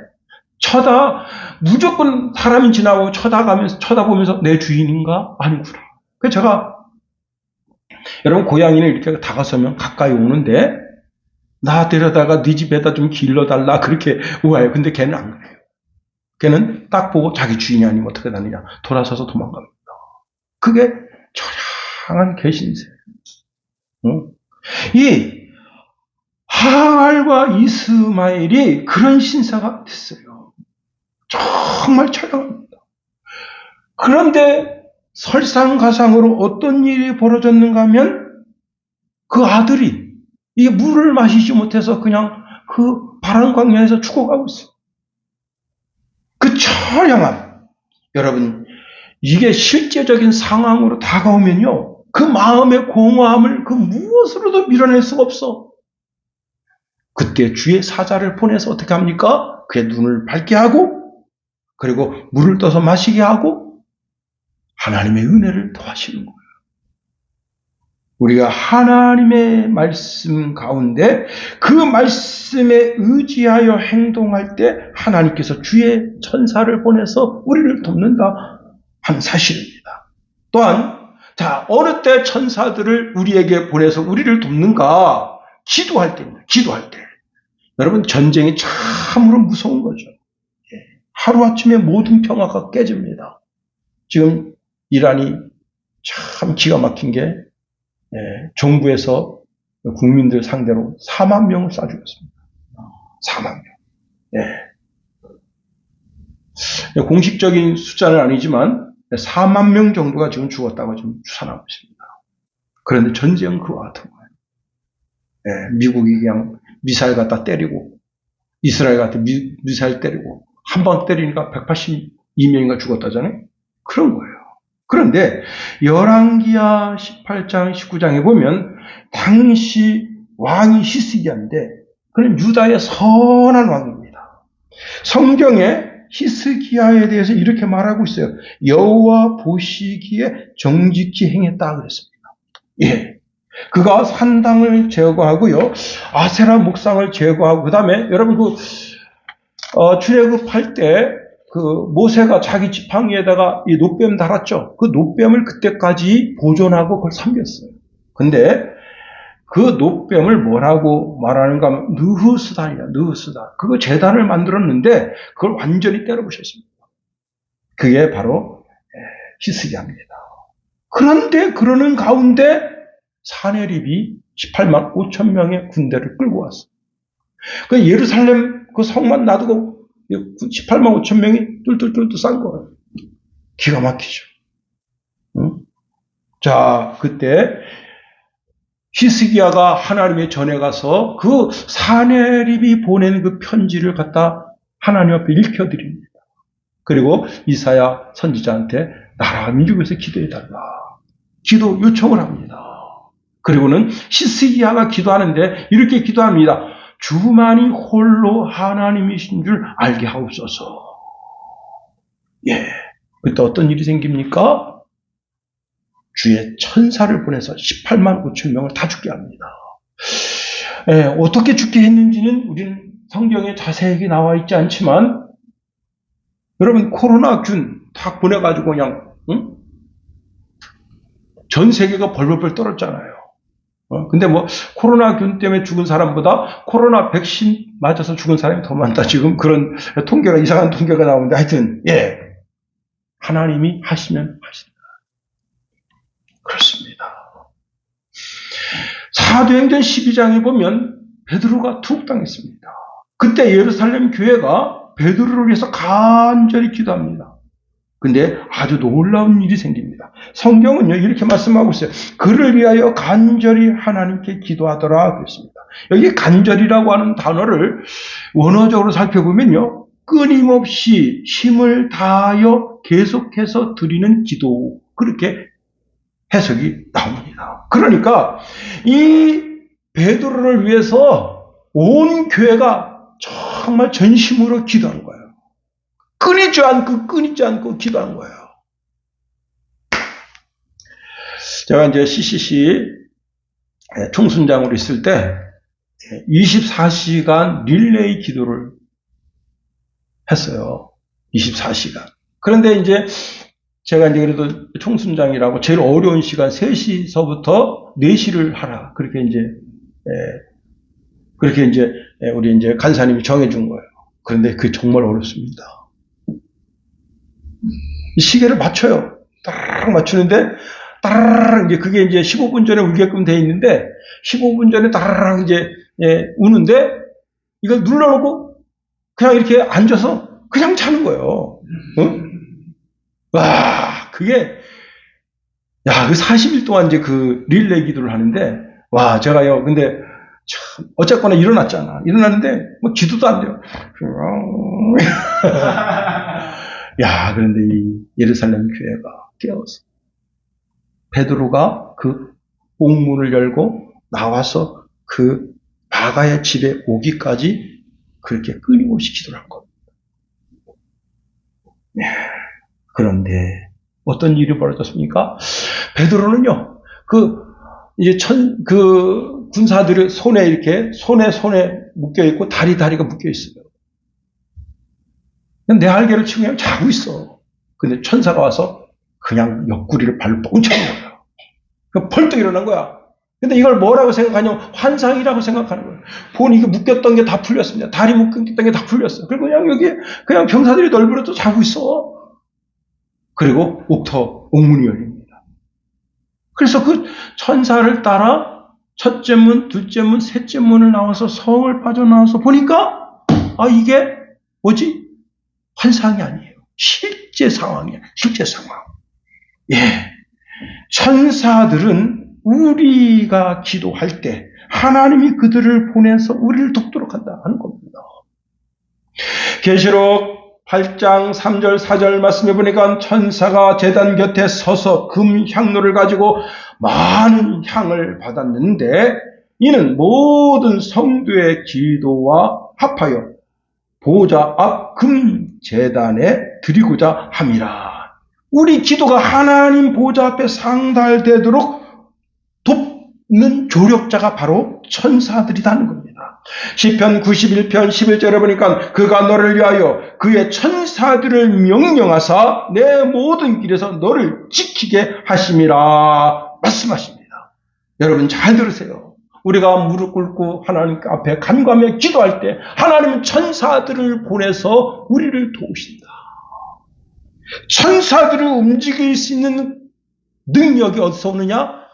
무조건 사람이 지나고 쳐다보면서 내 주인인가? 아니구나. 그래서 제가 여러분 고양이는 이렇게 다가서면 가까이 오는데 나 데려다가 네 집에다 좀 길러달라 그렇게 와요. 근데 걔는 안 그래요. 걔는 딱 보고 자기 주인이 아니면 어떻게 다니냐 돌아서서 도망갑니다. 그게 처량한 개신세. 이 하갈과 이스마엘이 그런 신사가 됐어요. 정말 처량합니다. 그런데 설상가상으로 어떤 일이 벌어졌는가 하면 그 아들이 이 물을 마시지 못해서 그냥 그 바람 광야에서 죽어가고 있어요. 그 처량함. 여러분 이게 실제적인 상황으로 다가오면요. 그 마음의 공허함을 그 무엇으로도 밀어낼 수가 없어. 그때 주의 사자를 보내서 어떻게 합니까? 그의 눈을 밝게 하고 그리고 물을 떠서 마시게 하고 하나님의 은혜를 더하시는 거예요. 우리가 하나님의 말씀 가운데 그 말씀에 의지하여 행동할 때 하나님께서 주의 천사를 보내서 우리를 돕는다 하는 사실입니다. 또한 자, 어느 때 천사들을 우리에게 보내서 우리를 돕는가? 기도할 때입니다. 기도할 때. 여러분, 전쟁이 참으로 무서운 거죠. 하루아침에 모든 평화가 깨집니다. 지금 이란이 참 기가 막힌 게 정부에서 국민들 상대로 4만 명을 쏴 죽였습니다. 4만 명. 공식적인 숫자는 아니지만 4만 명 정도가 지금 죽었다고 지금 추산하고 있습니다. 그런데 전쟁은 그와 같은 거예요. 미국이 그냥 미사일 갖다 때리고 이스라엘 갖다 미사일 때리고 한 방 때리니까 182명인가 죽었다잖아요. 그런 거예요. 그런데 열왕기하 18장 19장에 보면 당시 왕이 히스기야인데 그는 유다의 선한 왕입니다. 성경에 히스기야에 대해서 이렇게 말하고 있어요. 여호와 보시기에 정직히 행했다 그랬습니다. 예. 그가 산당을 제거하고요. 아세라 목상을 제거하고 그다음에 여러분 출애굽할 때 그 모세가 자기 지팡이에다가 이 놋뱀 달았죠. 그 놋뱀을 그때까지 보존하고 그걸 섬겼어요. 근데 그 놋뱀을 뭐라고 말하는가 하면 느흐스단이야. 느흐스단. 그거 제단을 만들었는데 그걸 완전히 때려부셨습니다. 그게 바로 히스기야입니다. 그런데 그러는 가운데 사내립이 18만 5천 명의 군대를 끌고 왔어요. 그 예루살렘 그 성만 놔두고 18만 5천 명이 뚫뚫뚫 싼 거예요. 기가 막히죠. 응? 자, 그때 히스기야가 하나님의 전에 가서 그 사내립이 보낸 그 편지를 갖다 하나님 앞에 읽혀드립니다. 그리고 이사야 선지자한테 나라와 민족을 위해서 기도해달라. 기도 요청을 합니다. 그리고는 히스기야가 기도하는데 이렇게 기도합니다. 주만이 홀로 하나님이신 줄 알게 하옵소서. 예. 그때 어떤 일이 생깁니까? 주의 천사를 보내서 18만 5천 명을 다 죽게 합니다. 예, 어떻게 죽게 했는지는 우리는 성경에 자세하게 나와 있지 않지만 여러분 코로나균 다 보내가지고 그냥 전 세계가 벌벌벌 떨었잖아요. 근데 뭐 코로나균 때문에 죽은 사람보다 코로나 백신 맞아서 죽은 사람이 더 많다. 지금 그런 통계가 이상한 통계가 나오는데 하여튼 예 하나님이 하시면 하신다. 그렇습니다. 사도행전 12장에 보면 베드로가 투옥당했습니다. 그때 예루살렘 교회가 베드로를 위해서 간절히 기도합니다. 근데 아주 놀라운 일이 생깁니다. 성경은요 이렇게 말씀하고 있어요. 그를 위하여 간절히 하나님께 기도하더라 그랬습니다. 여기 간절이라고 하는 단어를 원어적으로 살펴보면요 끊임없이 힘을 다하여 계속해서 드리는 기도 그렇게 해석이 나옵니다. 그러니까 이 베드로를 위해서 온 교회가 정말 전심으로 기도한 거예요. 끊이지 않고 기도한 거예요. 제가 이제 CCC 총순장으로 있을 때 24시간 릴레이 기도를 했어요. 24시간. 그런데 이제 제가 이제 그래도 총순장이라고 제일 어려운 시간 3시서부터 4시를 하라. 그렇게 이제 우리 이제 간사님이 정해준 거예요. 그런데 그게 정말 어렵습니다. 이 시계를 맞춰요. 따라락 맞추는데, 따라락 이제 그게 이제 15분 전에 울게끔 돼 있는데, 15분 전에 따라락 이제, 우는데, 이걸 눌러놓고, 그냥 이렇게 앉아서 그냥 자는 거예요. 응? 와, 그게, 야, 그 40일 동안 이제 그 릴레이 기도를 하는데, 와, 제가요, 근데, 참, 어쨌거나 일어났잖아. 일어났는데, 뭐 기도도 안 돼요. 야, 그런데 이 예루살렘 교회가 깨어서 베드로가 그 옥문을 열고 나와서 그 바가의 집에 오기까지 그렇게 끊임없이 기도를 한 겁니다. 그런데 어떤 일이 벌어졌습니까? 베드로는요, 이제 그 군사들의 손에 이렇게 손에 묶여 있고 다리가 묶여 있어요. 내 할개를 치고 그냥 자고 있어. 근데 천사가 와서 그냥 옆구리를 발로 뻥 차는 거예요. 그 벌떡 일어난 거야. 근데 이걸 뭐라고 생각하냐면 환상이라고 생각하는 거예요. 보니 이게 묶였던 게 다 풀렸습니다. 다리 묶였던 게 다 풀렸어요. 그리고 그냥 여기 그냥 병사들이 널브러져 자고 있어. 그리고 옥문이 열립니다. 그래서 그 천사를 따라 첫째 문, 둘째 문, 셋째 문을 나와서 성을 빠져나와서 보니까 이게 뭐지? 환상이 아니에요. 실제 상황이에요. 실제 상황. 예. 천사들은 우리가 기도할 때 하나님이 그들을 보내서 우리를 돕도록 한다 하는 겁니다. 계시록 8장 3절 4절 말씀해 보니까 천사가 제단 곁에 서서 금 향로를 가지고 많은 향을 받았는데 이는 모든 성도의 기도와 합하여 보좌 앞 금 제단에 드리고자 함이라. 우리 기도가 하나님 보좌 앞에 상달되도록 돕는 조력자가 바로 천사들이라는 겁니다. 시편 91편 11절에 보니까 그가 너를 위하여 그의 천사들을 명령하사 내 모든 길에서 너를 지키게 하심이라 말씀하십니다. 여러분 잘 들으세요. 우리가 무릎 꿇고 하나님 앞에 간구하며 기도할 때 하나님은 천사들을 보내서 우리를 도우신다. 천사들을 움직일 수 있는 능력이 어디서 오느냐?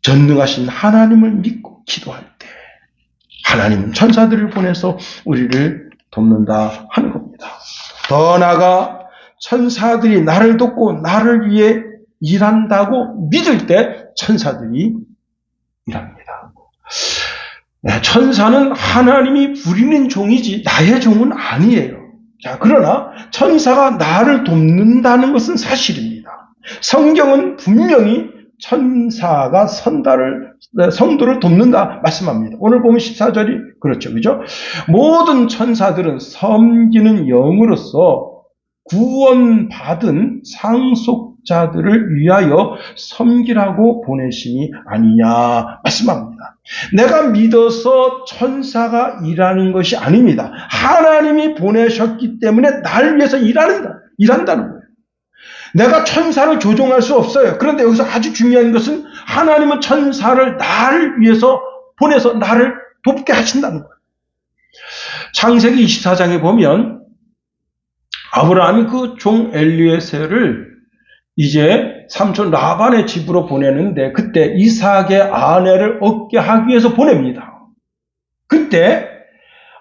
전능하신 하나님을 믿고 기도할 때 하나님은 천사들을 보내서 우리를 돕는다 하는 겁니다. 더 나아가 천사들이 나를 돕고 나를 위해 일한다고 믿을 때 천사들이 일합니다. 천사는 하나님이 부리는 종이지 나의 종은 아니에요. 자, 그러나 천사가 나를 돕는다는 것은 사실입니다. 성경은 분명히 천사가 성도를 돕는다 말씀합니다. 오늘 보면 14절이 그렇죠. 그죠? 모든 천사들은 섬기는 영으로서 구원받은 상속자들을 위하여 섬기라고 보내심이 아니냐 말씀합니다. 내가 믿어서 천사가 일하는 것이 아닙니다. 하나님이 보내셨기 때문에 나를 위해서 일한다는 거예요. 내가 천사를 조종할 수 없어요. 그런데 여기서 아주 중요한 것은 하나님은 천사를 나를 위해서 보내서 나를 돕게 하신다는 거예요. 창세기 24장에 보면 아브라함이 그 종 엘리에셀을 이제 삼촌 라반의 집으로 보내는데 그때 이삭의 아내를 얻게 하기 위해서 보냅니다. 그때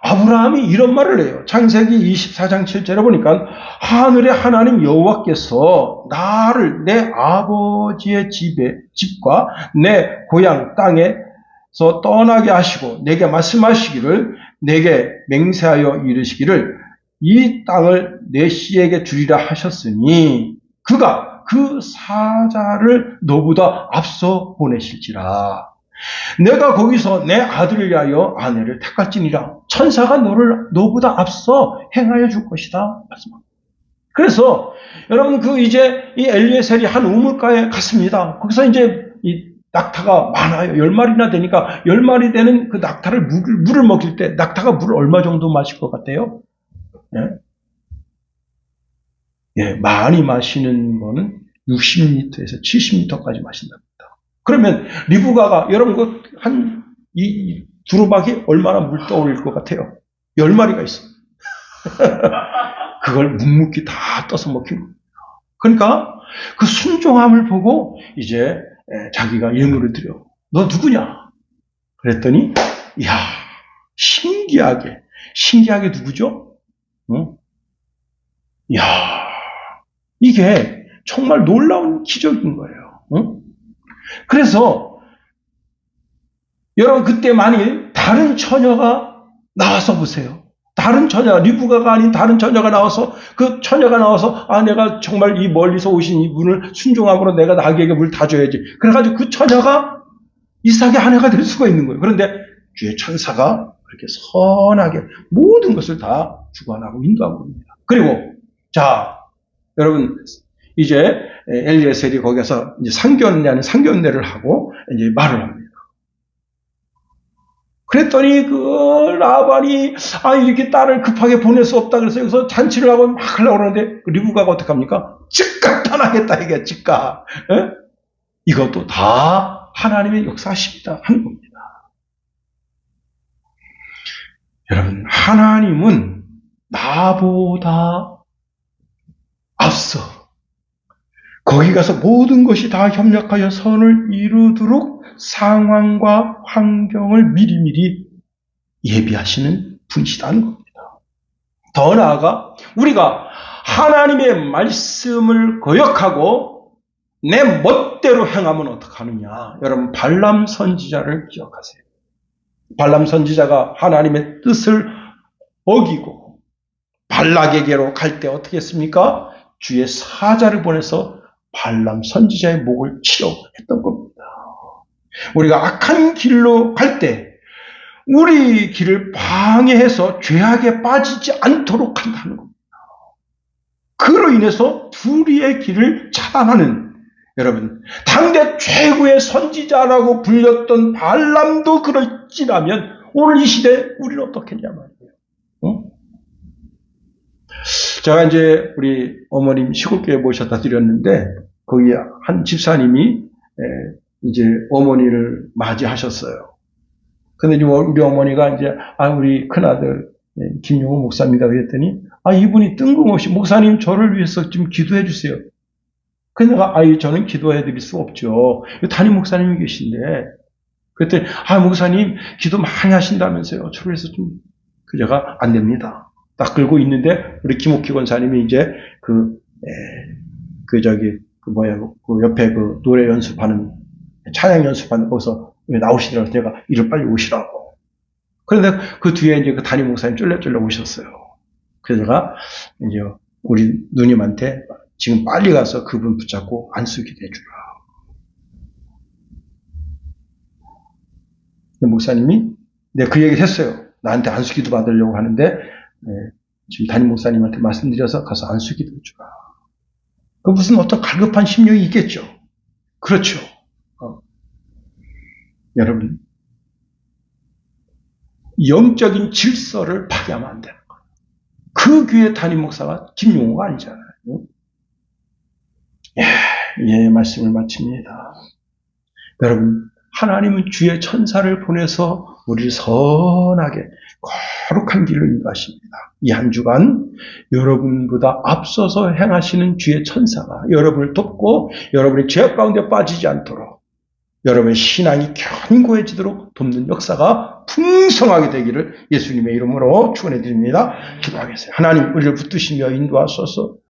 아브라함이 이런 말을 해요. 창세기 24장 7절에 보니까 하늘의 하나님 여호와께서 나를 내 아버지의 집과 내 고향 땅에서 떠나게 하시고 내게 말씀하시기를 내게 맹세하여 이르시기를 이 땅을 내 씨에게 주리라 하셨으니 그가 그 사자를 너보다 앞서 보내실지라. 내가 거기서 내 아들을 위하여 아내를 택할지니라. 천사가 너보다 앞서 행하여 줄 것이다. 그래서 여러분 이제 이 엘리에셀이 한 우물가에 갔습니다. 거기서 이제 이 낙타가 많아요. 10마리나 되니까 10마리 되는 그 낙타를 물을 먹일 때 낙타가 물을 얼마 정도 마실 것 같아요? 예, 많이 마시는 거는 60리터에서 70리터까지 마신답니다. 그러면 리브가가 여러분 이 두루박이 얼마나 물 떠올릴 것 같아요? 10마리가 있어. 그걸 묵묵히 다 떠서 먹히는 겁니다. 그러니까 그 순종함을 보고 이제 자기가 예물을 드려. 너 누구냐? 그랬더니 이야 신기하게 누구죠? 응? 이야 이게 정말 놀라운 기적인 거예요. 응? 그래서 여러분 그때 만일 다른 처녀가 나와서 보세요. 다른 처녀, 리브가가 아닌 다른 처녀가 나와서 그 처녀가 나와서 내가 정말 이 멀리서 오신 이분을 순종함으로 내가 나에게 물 다 줘야지. 그래가지고 그 처녀가 이삭의 아내가 될 수가 있는 거예요. 그런데 주의 천사가 그렇게 선하게 모든 것을 다 주관하고 인도하고 있습니다. 그리고 자 여러분 이제 엘리에셀이 거기서 이제 상견례를 하고 이제 말을 합니다. 그랬더니 그 라반이 이렇게 딸을 급하게 보낼 수 없다 그래서 여기서 잔치를 하고 막 하려고 그러는데 그 리브가가 어떡합니까? 즉각 떠나겠다 이게 즉각. 에? 이것도 다 하나님의 역사십니다 하는 겁니다. 여러분, 하나님은 나보다 앞서 거기 가서 모든 것이 다 협력하여 선을 이루도록 상황과 환경을 미리미리 예비하시는 분이시다는 겁니다. 더 나아가 우리가 하나님의 말씀을 거역하고 내 멋대로 행하면 어떡하느냐. 여러분, 발람 선지자를 기억하세요. 발람 선지자가 하나님의 뜻을 어기고 발락에게로 갈 때 어떻게 했습니까? 주의 사자를 보내서 발람 선지자의 목을 치려 했던 겁니다. 우리가 악한 길로 갈 때 우리 길을 방해해서 죄악에 빠지지 않도록 한다는 겁니다. 그로 인해서 불의의 길을 차단하는, 여러분, 당대 최고의 선지자라고 불렸던 발람도 그럴지라면 오늘 이 시대에 우리는 어떻겠냐 말이에요. 제가 이제 우리 어머님 시골교회 모셔다 드렸는데 거기 한 집사님이 이제 어머니를 맞이하셨어요. 근데 우리 어머니가 이제 우리 큰아들 김용호 목사입니다 그랬더니 이분이 뜬금없이 목사님 저를 위해서 좀 기도해 주세요. 그래서 내가 저는 기도해 드릴 수 없죠. 담임 목사님이 계신데 그랬더니 목사님 기도 많이 하신다면서요. 저를 위해서 좀 제가 안 됩니다. 딱 끌고 있는데 우리 김옥희 권사님이 이제 그 옆에 그 노래 연습하는 찬양 연습하는 거기서 나오시더라고요. 제가 이를 빨리 오시라고. 그런데 그 뒤에 이제 그 담임 목사님 쫄래쫄래 오셨어요. 그래서 제가 이제 우리 누님한테 지금 빨리 가서 그분 붙잡고 안수기도 해주라. 목사님이 그 얘기를 했어요. 나한테 안수기도 받으려고 하는데 지금 담임 목사님한테 말씀드려서 가서 안수기도 해주라. 그 무슨 어떤 갈급한 심령이 있겠죠. 그렇죠. 여러분, 영적인 질서를 파괴하면 안 되는 거예요. 그 교회 담임 목사가 김용호가 아니잖아요. 말씀을 마칩니다. 여러분, 하나님은 주의 천사를 보내서 우리를 선하게 거룩한 길로 인도하십니다. 이 한 주간 여러분보다 앞서서 행하시는 주의 천사가 여러분을 돕고 여러분의 죄악 가운데 빠지지 않도록 여러분의 신앙이 견고해지도록 돕는 역사가 풍성하게 되기를 예수님의 이름으로 축원해 드립니다. 기도하겠습니다. 하나님, 우리를 붙드시며 인도하소서.